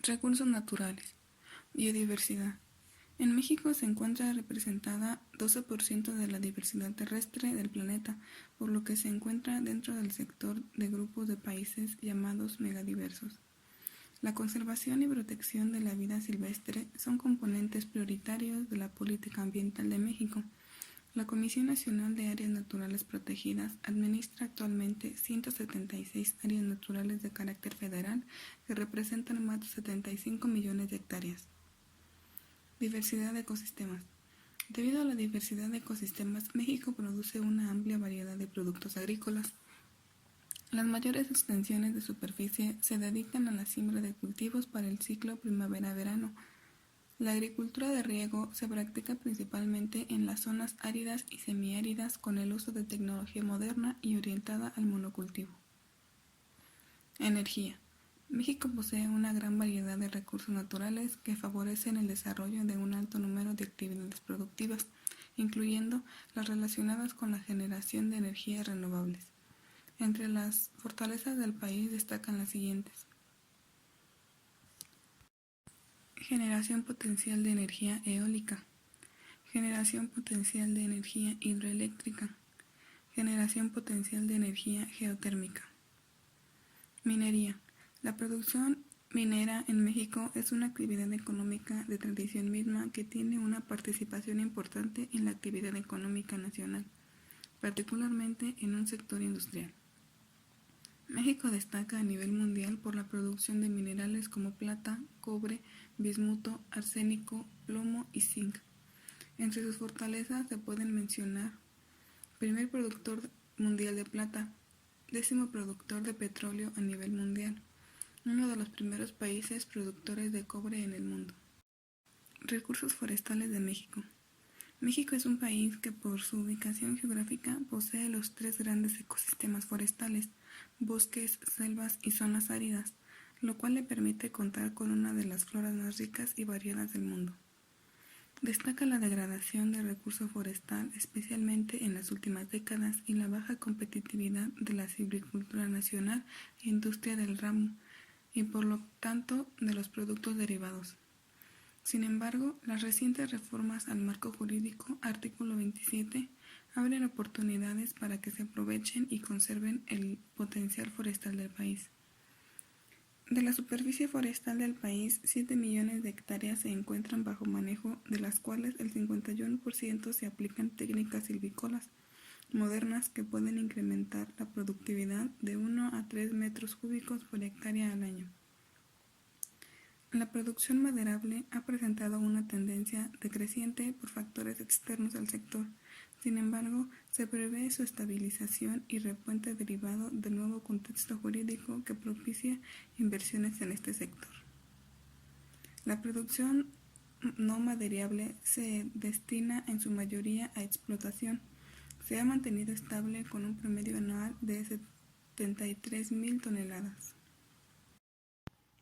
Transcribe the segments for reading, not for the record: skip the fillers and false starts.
Recursos naturales. Biodiversidad. En México se encuentra representada 12% de la diversidad terrestre del planeta, por lo que se encuentra dentro del sector de grupos de países llamados megadiversos. La conservación y protección de la vida silvestre son componentes prioritarios de la política ambiental de México. La Comisión Nacional de Áreas Naturales Protegidas administra actualmente 176 áreas naturales de carácter federal que representan más de 75 millones de hectáreas. Diversidad de ecosistemas. Debido a la diversidad de ecosistemas, México produce una amplia variedad de productos agrícolas. Las mayores extensiones de superficie se dedican a la siembra de cultivos para el ciclo primavera-verano. La agricultura de riego se practica principalmente en las zonas áridas y semiáridas con el uso de tecnología moderna y orientada al monocultivo. Energía. México posee una gran variedad de recursos naturales que favorecen el desarrollo de un alto número de actividades productivas, incluyendo las relacionadas con la generación de energías renovables. Entre las fortalezas del país destacan las siguientes: generación potencial de energía eólica, generación potencial de energía hidroeléctrica, generación potencial de energía geotérmica. Minería. La producción minera en México es una actividad económica de tradición misma que tiene una participación importante en la actividad económica nacional, particularmente en un sector industrial. México destaca a nivel mundial por la producción de minerales como plata, cobre, bismuto, arsénico, plomo y zinc. Entre sus fortalezas se pueden mencionar: primer productor mundial de plata, 10º productor de petróleo a nivel mundial, uno de los primeros países productores de cobre en el mundo. Recursos forestales de México. México es un país que por su ubicación geográfica posee los tres grandes ecosistemas forestales: bosques, selvas y zonas áridas, lo cual le permite contar con una de las floras más ricas y variadas del mundo. Destaca la degradación del recurso forestal, especialmente en las últimas décadas, y la baja competitividad de la silvicultura nacional e industria del ramo, y por lo tanto de los productos derivados. Sin embargo, las recientes reformas al marco jurídico, artículo 27, abren oportunidades para que se aprovechen y conserven el potencial forestal del país. De la superficie forestal del país, 7 millones de hectáreas se encuentran bajo manejo, de las cuales el 51% se aplican técnicas silvícolas modernas que pueden incrementar la productividad de 1 a 3 metros cúbicos por hectárea al año. La producción maderable ha presentado una tendencia decreciente por factores externos al sector. Sin embargo, se prevé su estabilización y repunte derivado del nuevo contexto jurídico que propicia inversiones en este sector. La producción no maderable se destina en su mayoría a explotación. Se ha mantenido estable con un promedio anual de 73.000 toneladas.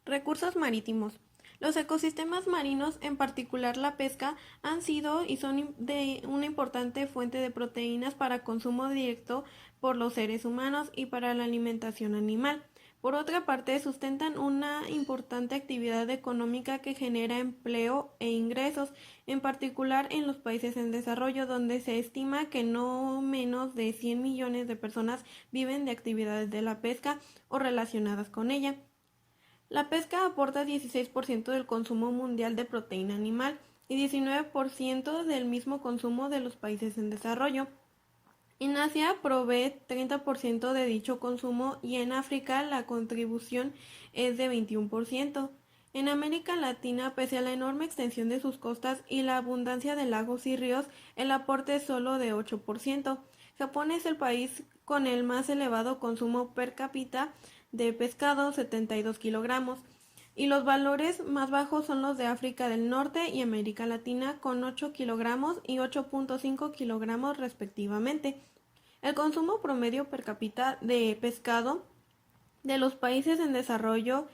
Recursos marítimos. Los ecosistemas marinos, en particular la pesca, han sido y son una importante fuente de proteínas para consumo directo por los seres humanos y para la alimentación animal. Por otra parte, sustentan una importante actividad económica que genera empleo e ingresos, en particular en los países en desarrollo, donde se estima que no menos de 100 millones de personas viven de actividades de la pesca o relacionadas con ella. La pesca aporta 16% del consumo mundial de proteína animal y 19% del mismo consumo de los países en desarrollo. En Asia provee 30% de dicho consumo y en África la contribución es de 21%. En América Latina, pese a la enorme extensión de sus costas y la abundancia de lagos y ríos, el aporte es solo de 8%. Japón es el país con el más elevado consumo per cápita de pescado, 72 kilogramos, y los valores más bajos son los de África del Norte y América Latina, con 8 kilogramos y 8.5 kilogramos respectivamente. El consumo promedio per cápita de pescado de los países en desarrollo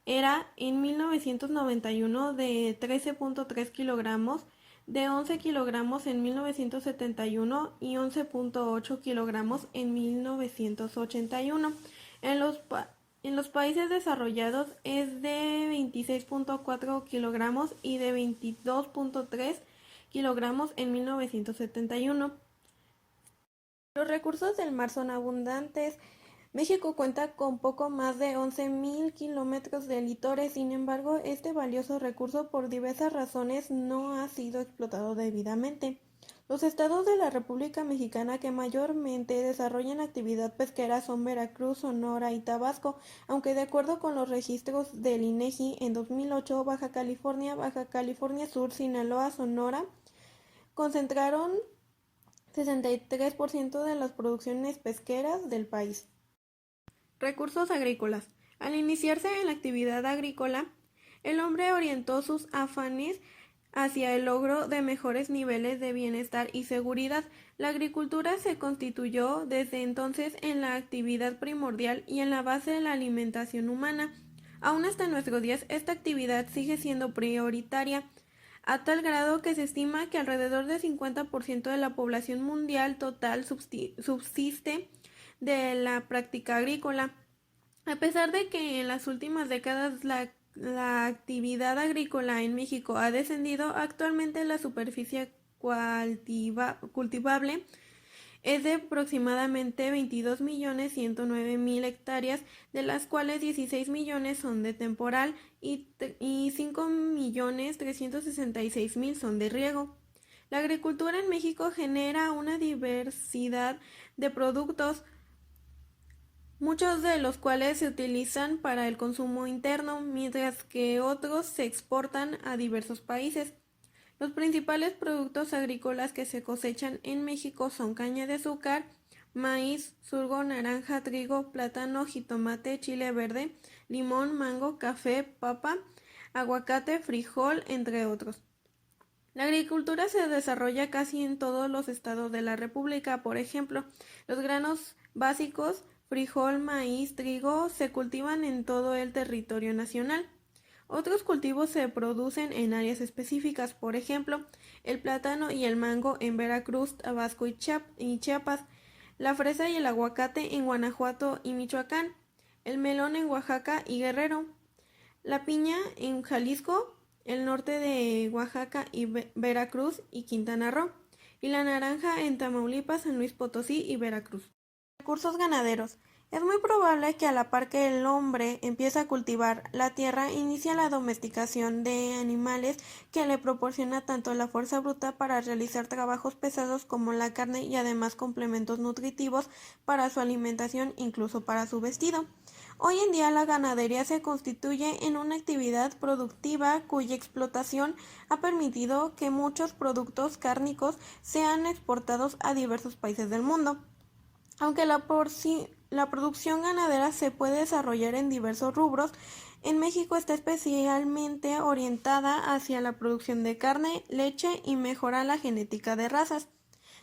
era en 1991 de 13.3 kilogramos, de 11 kilogramos en 1971 y 11.8 kilogramos en 1981. En los países desarrollados es de 26.4 kilogramos y de 22.3 kilogramos en 1971. Los recursos del mar son abundantes. México cuenta con poco más de 11.000 kilómetros de litores, sin embargo, este valioso recurso por diversas razones no ha sido explotado debidamente. Los estados de la República Mexicana que mayormente desarrollan actividad pesquera son Veracruz, Sonora y Tabasco, aunque de acuerdo con los registros del INEGI, en 2008 Baja California Sur, Sinaloa, Sonora concentraron 63% de las producciones pesqueras del país. Recursos agrícolas. Al iniciarse en la actividad agrícola, el hombre orientó sus afanes hacia el logro de mejores niveles de bienestar y seguridad. La agricultura se constituyó desde entonces en la actividad primordial y en la base de la alimentación humana. Aún hasta nuestros días, esta actividad sigue siendo prioritaria, a tal grado que se estima que alrededor del 50% de la población mundial total subsiste de la práctica agrícola. A pesar de que en las últimas décadas la actividad agrícola en México ha descendido, actualmente la superficie cultivable es de aproximadamente 22.109.000 hectáreas, de las cuales 16 millones son de temporal y 5.366.000 son de riego. La agricultura en México genera una diversidad de productos, muchos de los cuales se utilizan para el consumo interno, mientras que otros se exportan a diversos países. Los principales productos agrícolas que se cosechan en México son caña de azúcar, maíz, sorgo, naranja, trigo, plátano, jitomate, chile verde, limón, mango, café, papa, aguacate, frijol, entre otros. La agricultura se desarrolla casi en todos los estados de la República. Por ejemplo, los granos básicos, frijol, maíz, trigo, se cultivan en todo el territorio nacional. Otros cultivos se producen en áreas específicas, por ejemplo, el plátano y el mango en Veracruz, Tabasco y Chiapas, la fresa y el aguacate en Guanajuato y Michoacán, el melón en Oaxaca y Guerrero, la piña en Jalisco, el norte de Oaxaca y Veracruz y Quintana Roo, y la naranja en Tamaulipas, San Luis Potosí y Veracruz. Recursos ganaderos. Es muy probable que a la par que el hombre empieza a cultivar la tierra, inicia la domesticación de animales que le proporciona tanto la fuerza bruta para realizar trabajos pesados como la carne y además complementos nutritivos para su alimentación, incluso para su vestido. Hoy en día la ganadería se constituye en una actividad productiva cuya explotación ha permitido que muchos productos cárnicos sean exportados a diversos países del mundo. Aunque la producción ganadera se puede desarrollar en diversos rubros, en México está especialmente orientada hacia la producción de carne, leche y mejora la genética de razas.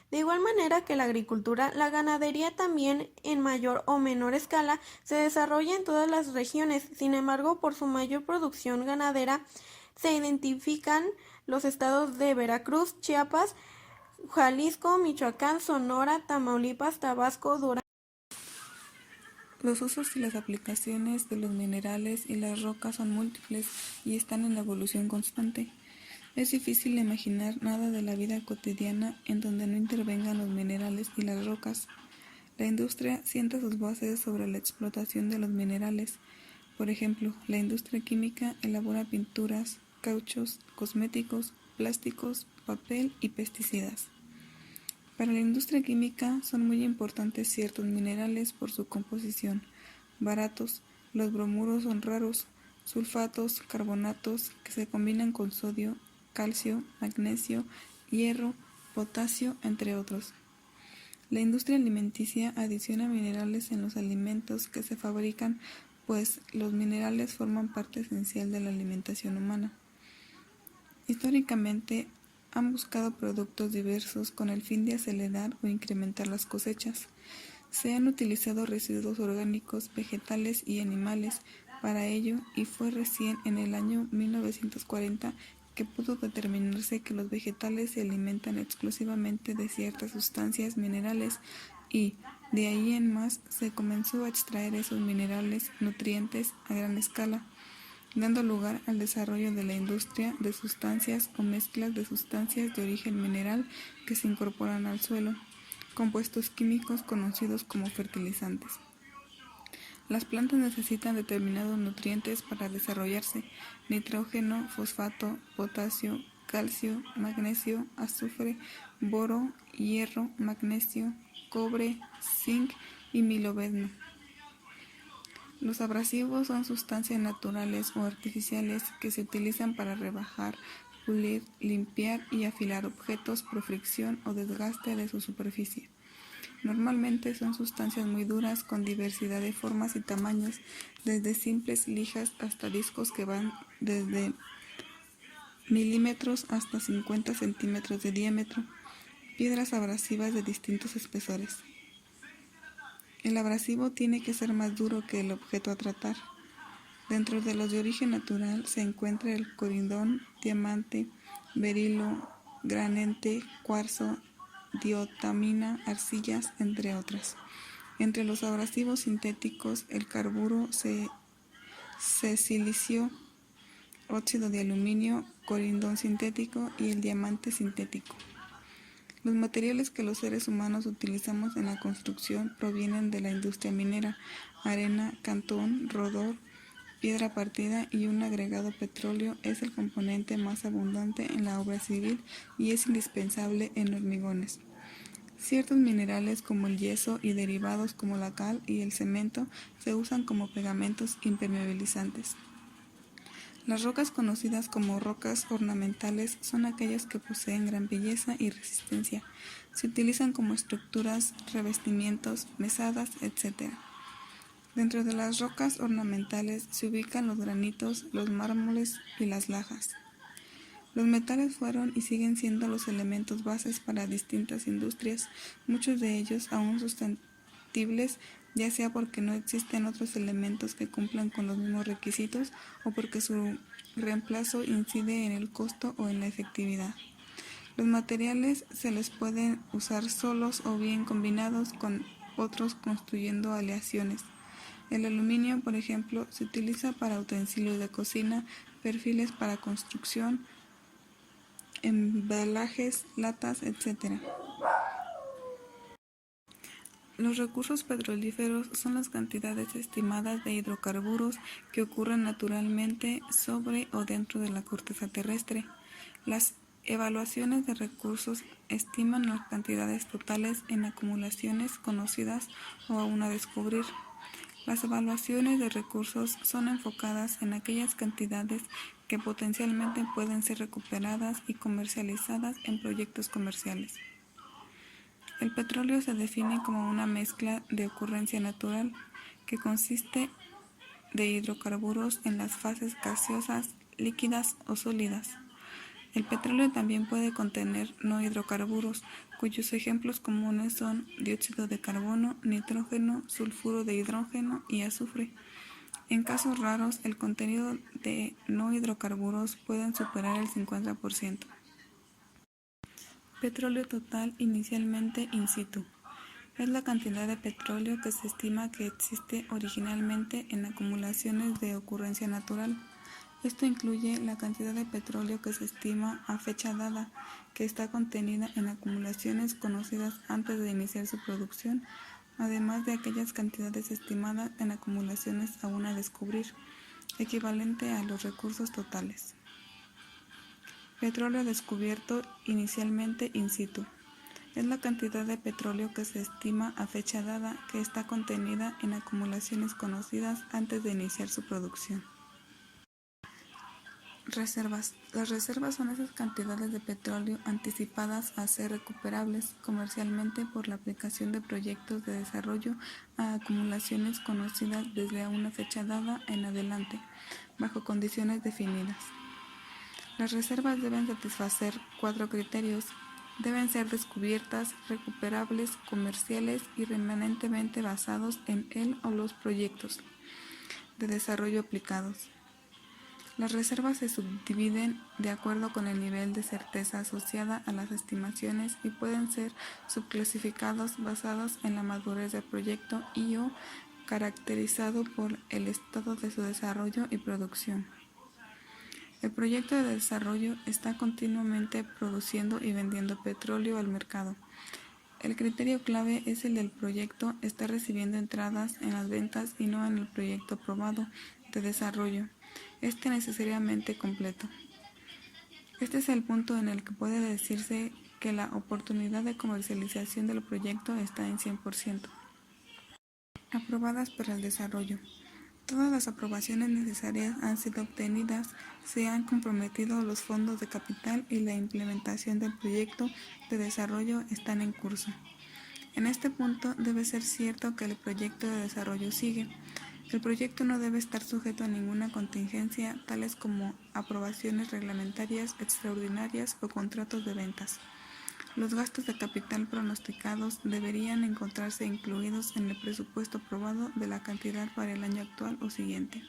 De igual manera que la agricultura, la ganadería también en mayor o menor escala se desarrolla en todas las regiones. Sin embargo, por su mayor producción ganadera se identifican los estados de Veracruz, Chiapas, Jalisco, Michoacán, Sonora, Tamaulipas, Tabasco, Durango. Los usos y las aplicaciones de los minerales y las rocas son múltiples y están en la evolución constante. Es difícil imaginar nada de la vida cotidiana en donde no intervengan los minerales y las rocas. La industria sienta sus bases sobre la explotación de los minerales. Por ejemplo, la industria química elabora pinturas, cauchos, cosméticos, plásticos, papel y pesticidas. Para la industria química son muy importantes ciertos minerales por su composición. Baratos, los bromuros son raros, sulfatos, carbonatos que se combinan con sodio, calcio, magnesio, hierro, potasio, entre otros. La industria alimenticia adiciona minerales en los alimentos que se fabrican, pues los minerales forman parte esencial de la alimentación humana. Históricamente, han buscado productos diversos con el fin de acelerar o incrementar las cosechas. Se han utilizado residuos orgánicos, vegetales y animales para ello, y fue recién en el año 1940 que pudo determinarse que los vegetales se alimentan exclusivamente de ciertas sustancias minerales y, de ahí en más, se comenzó a extraer esos minerales nutrientes a gran escala, dando lugar al desarrollo de la industria de sustancias o mezclas de sustancias de origen mineral que se incorporan al suelo, compuestos químicos conocidos como fertilizantes. Las plantas necesitan determinados nutrientes para desarrollarse: nitrógeno, fosfato, potasio, calcio, magnesio, azufre, boro, hierro, magnesio, cobre, zinc y molibdeno. Los abrasivos son sustancias naturales o artificiales que se utilizan para rebajar, pulir, limpiar y afilar objetos por fricción o desgaste de su superficie. Normalmente son sustancias muy duras con diversidad de formas y tamaños, desde simples lijas hasta discos que van desde milímetros hasta 50 centímetros de diámetro, piedras abrasivas de distintos espesores. El abrasivo tiene que ser más duro que el objeto a tratar. Dentro de los de origen natural se encuentra el corindón, diamante, berilo, granete, cuarzo, diotamina, arcillas, entre otras. Entre los abrasivos sintéticos, el carburo, silicio, óxido de aluminio, corindón sintético y el diamante sintético. Los materiales que los seres humanos utilizamos en la construcción provienen de la industria minera: arena, cantón, rodor, piedra partida y un agregado petróleo es el componente más abundante en la obra civil y es indispensable en hormigones. Ciertos minerales como el yeso y derivados como la cal y el cemento se usan como pegamentos impermeabilizantes. Las rocas conocidas como rocas ornamentales son aquellas que poseen gran belleza y resistencia. Se utilizan como estructuras, revestimientos, mesadas, etc. Dentro de las rocas ornamentales se ubican los granitos, los mármoles y las lajas. Los metales fueron y siguen siendo los elementos bases para distintas industrias, muchos de ellos aún sustituibles, ya sea porque no existen otros elementos que cumplan con los mismos requisitos o porque su reemplazo incide en el costo o en la efectividad. Los materiales se les pueden usar solos o bien combinados con otros construyendo aleaciones. El aluminio, por ejemplo, se utiliza para utensilios de cocina, perfiles para construcción, embalajes, latas, etc. Los recursos petrolíferos son las cantidades estimadas de hidrocarburos que ocurren naturalmente sobre o dentro de la corteza terrestre. Las evaluaciones de recursos estiman las cantidades totales en acumulaciones conocidas o aún a descubrir. Las evaluaciones de recursos son enfocadas en aquellas cantidades que potencialmente pueden ser recuperadas y comercializadas en proyectos comerciales. El petróleo se define como una mezcla de ocurrencia natural que consiste de hidrocarburos en las fases gaseosas, líquidas o sólidas. El petróleo también puede contener no hidrocarburos, cuyos ejemplos comunes son dióxido de carbono, nitrógeno, sulfuro de hidrógeno y azufre. En casos raros, el contenido de no hidrocarburos puede superar el 50%. Petróleo total inicialmente in situ. Es la cantidad de petróleo que se estima que existe originalmente en acumulaciones de ocurrencia natural. Esto incluye la cantidad de petróleo que se estima a fecha dada, que está contenida en acumulaciones conocidas antes de iniciar su producción, además de aquellas cantidades estimadas en acumulaciones aún a descubrir, equivalente a los recursos totales. Petróleo descubierto inicialmente in situ. Es la cantidad de petróleo que se estima a fecha dada que está contenida en acumulaciones conocidas antes de iniciar su producción. Reservas. Las reservas son esas cantidades de petróleo anticipadas a ser recuperables comercialmente por la aplicación de proyectos de desarrollo a acumulaciones conocidas desde una fecha dada en adelante, bajo condiciones definidas. Las reservas deben satisfacer 4 criterios. Deben ser descubiertas, recuperables, comerciales y remanentemente basados en el o los proyectos de desarrollo aplicados. Las reservas se subdividen de acuerdo con el nivel de certeza asociada a las estimaciones y pueden ser subclasificados basados en la madurez del proyecto y/o caracterizado por el estado de su desarrollo y producción. El proyecto de desarrollo está continuamente produciendo y vendiendo petróleo al mercado. El criterio clave es el del proyecto está recibiendo entradas en las ventas y no en el proyecto aprobado de desarrollo, necesariamente completo. Este es el punto en el que puede decirse que la oportunidad de comercialización del proyecto está en 100%. Aprobadas para el desarrollo. Todas las aprobaciones necesarias han sido obtenidas, se han comprometido los fondos de capital y la implementación del proyecto de desarrollo están en curso. En este punto debe ser cierto que el proyecto de desarrollo sigue. El proyecto no debe estar sujeto a ninguna contingencia, tales como aprobaciones reglamentarias extraordinarias o contratos de ventas. Los gastos de capital pronosticados deberían encontrarse incluidos en el presupuesto aprobado de la cantidad para el año actual o siguiente.